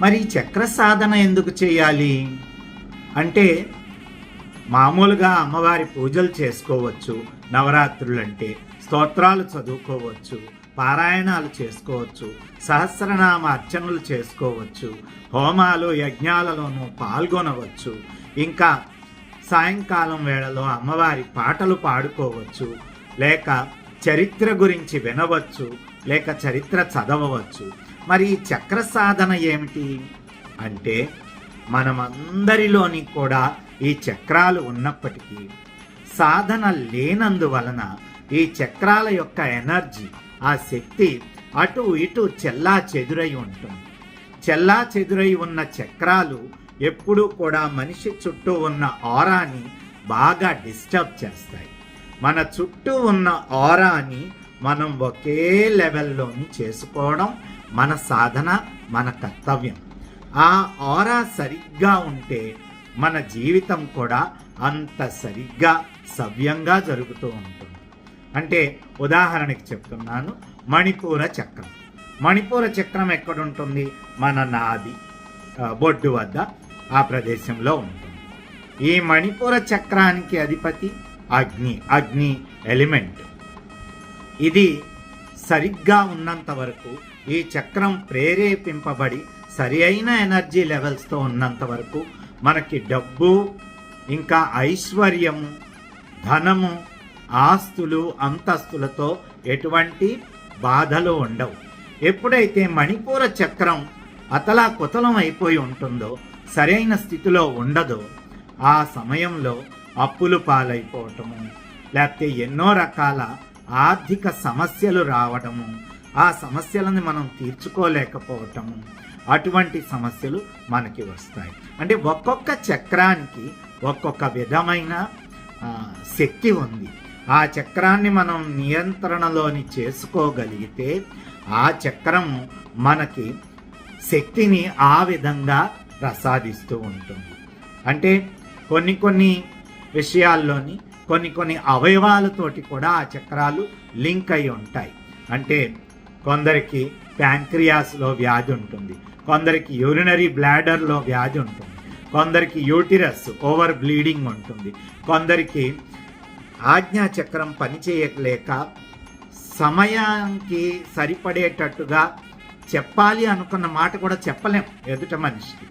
మరి చక్ర సాధన ఎందుకు చేయాలి అంటే, మామూలుగా అమ్మవారి పూజలు చేసుకోవచ్చు, నవరాత్రులంటే స్తోత్రాలు చదువుకోవచ్చు, పారాయణాలు చేసుకోవచ్చు, సహస్రనామ అర్చనలు చేసుకోవచ్చు, హోమాలు యజ్ఞాలలోనూ పాల్గొనవచ్చు, ఇంకా సాయంకాలం వేళలో అమ్మవారి పాటలు పాడుకోవచ్చు, లేక చరిత్ర గురించి వినవచ్చు, లేక చరిత్ర చదవవచ్చు. మరి ఈ చక్ర సాధన ఏమిటి అంటే, మనమందరిలోని కూడా ఈ చక్రాలు ఉన్నప్పటికీ సాధన లేనందువలన ఈ చక్రాల యొక్క ఎనర్జీ, ఆ శక్తి అటు ఇటు చెల్లా చెదురై ఉంటుంది. చెల్లా చెదురై ఉన్న చక్రాలు ఎప్పుడూ కూడా మనిషి చుట్టూ ఉన్న ఆరాని బాగా డిస్టర్బ్ చేస్తాయి. మన చుట్టూ ఉన్న ఆరాని మనం ఒకే లెవెల్లోని చేసుకోవడం మన సాధన, మన కర్తవ్యం. ఆ ఆరా సరిగ్గా ఉంటే మన జీవితం కూడా అంత సరిగ్గా సవ్యంగా జరుగుతూ ఉంటుంది. అంటే ఉదాహరణకి చెప్తున్నాను, మణిపూర చక్రం. మణిపూర చక్రం ఎక్కడుంటుంది? మన నాభి బొడ్డు వద్ద ఆ ప్రదేశంలో ఉంటుంది. ఈ మణిపూర చక్రానికి అధిపతి అగ్ని ఎలిమెంట్. ఇది సరిగ్గా ఉన్నంత వరకు, ఈ చక్రం ప్రేరేపింపబడి సరి అయిన ఎనర్జీ లెవెల్స్తో ఉన్నంత వరకు మనకి డబ్బు, ఇంకా ఐశ్వర్యము, ధనము, ఆస్తులు, అంతస్తులతో ఎటువంటి బాధలు ఉండవు. ఎప్పుడైతే మణిపూర చక్రం అతలాకుతలం అయిపోయి ఉంటుందో, సరైన స్థితిలో ఉండదో, ఆ సమయంలో అప్పులు పాలైపోవటము, లేకపోతే ఎన్నో రకాల ఆర్థిక సమస్యలు రావడము, ఆ సమస్యలను మనం తీర్చుకోలేకపోవటము, అటువంటి సమస్యలు మనకి వస్తాయి. అంటే ఒక్కొక్క చక్రానికి ఒక్కొక్క విధమైన శక్తి ఉంది. ఆ చక్రాన్ని మనం నియంత్రణలోని చేసుకోగలిగితే ఆ చక్రం మనకి శక్తిని ఆ విధంగా ప్రసాదిస్తూ ఉంటుంది. అంటే కొన్ని విషయాల్లోని కొన్ని అవయవాలతోటి కూడా ఆ చక్రాలు లింక్ అయి ఉంటాయి. అంటే కొందరికి ప్యాంక్రియాస్లో వ్యాధి ఉంటుంది, కొందరికి యూరినరీ బ్లాడర్లో వ్యాధి ఉంటుంది, కొందరికి యూటిరస్ ఓవర్ బ్లీడింగ్ ఉంటుంది, కొందరికి ఆజ్ఞాచక్రం పనిచేయలేక సమయానికి సరిపడేటట్టుగా చెప్పాలి అనుకున్న మాట కూడా చెప్పలేం ఎదుట మనిషికి.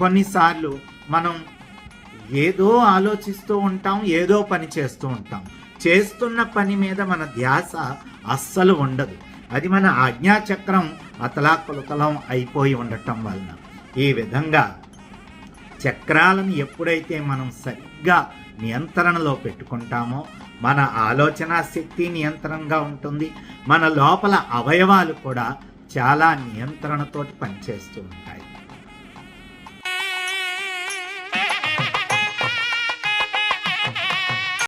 కొన్నిసార్లు మనం ఏదో ఆలోచిస్తూ ఉంటాం, ఏదో పని చేస్తూ ఉంటాం, చేస్తున్న పని మీద మన ధ్యాస అస్సలు ఉండదు. అది మన ఆజ్ఞాచక్రం అతలాకుతలం అయిపోయి ఉండటం వలన. ఈ విధంగా చక్రాలను ఎప్పుడైతే మనం సరిగ్గా నియంత్రణలో పెట్టుకుంటామో మన ఆలోచన శక్తి నియంత్రణగా ఉంటుంది, మన లోపల అవయవాలు కూడా చాలా నియంత్రణతోటి పనిచేస్తూ ఉంటాయి.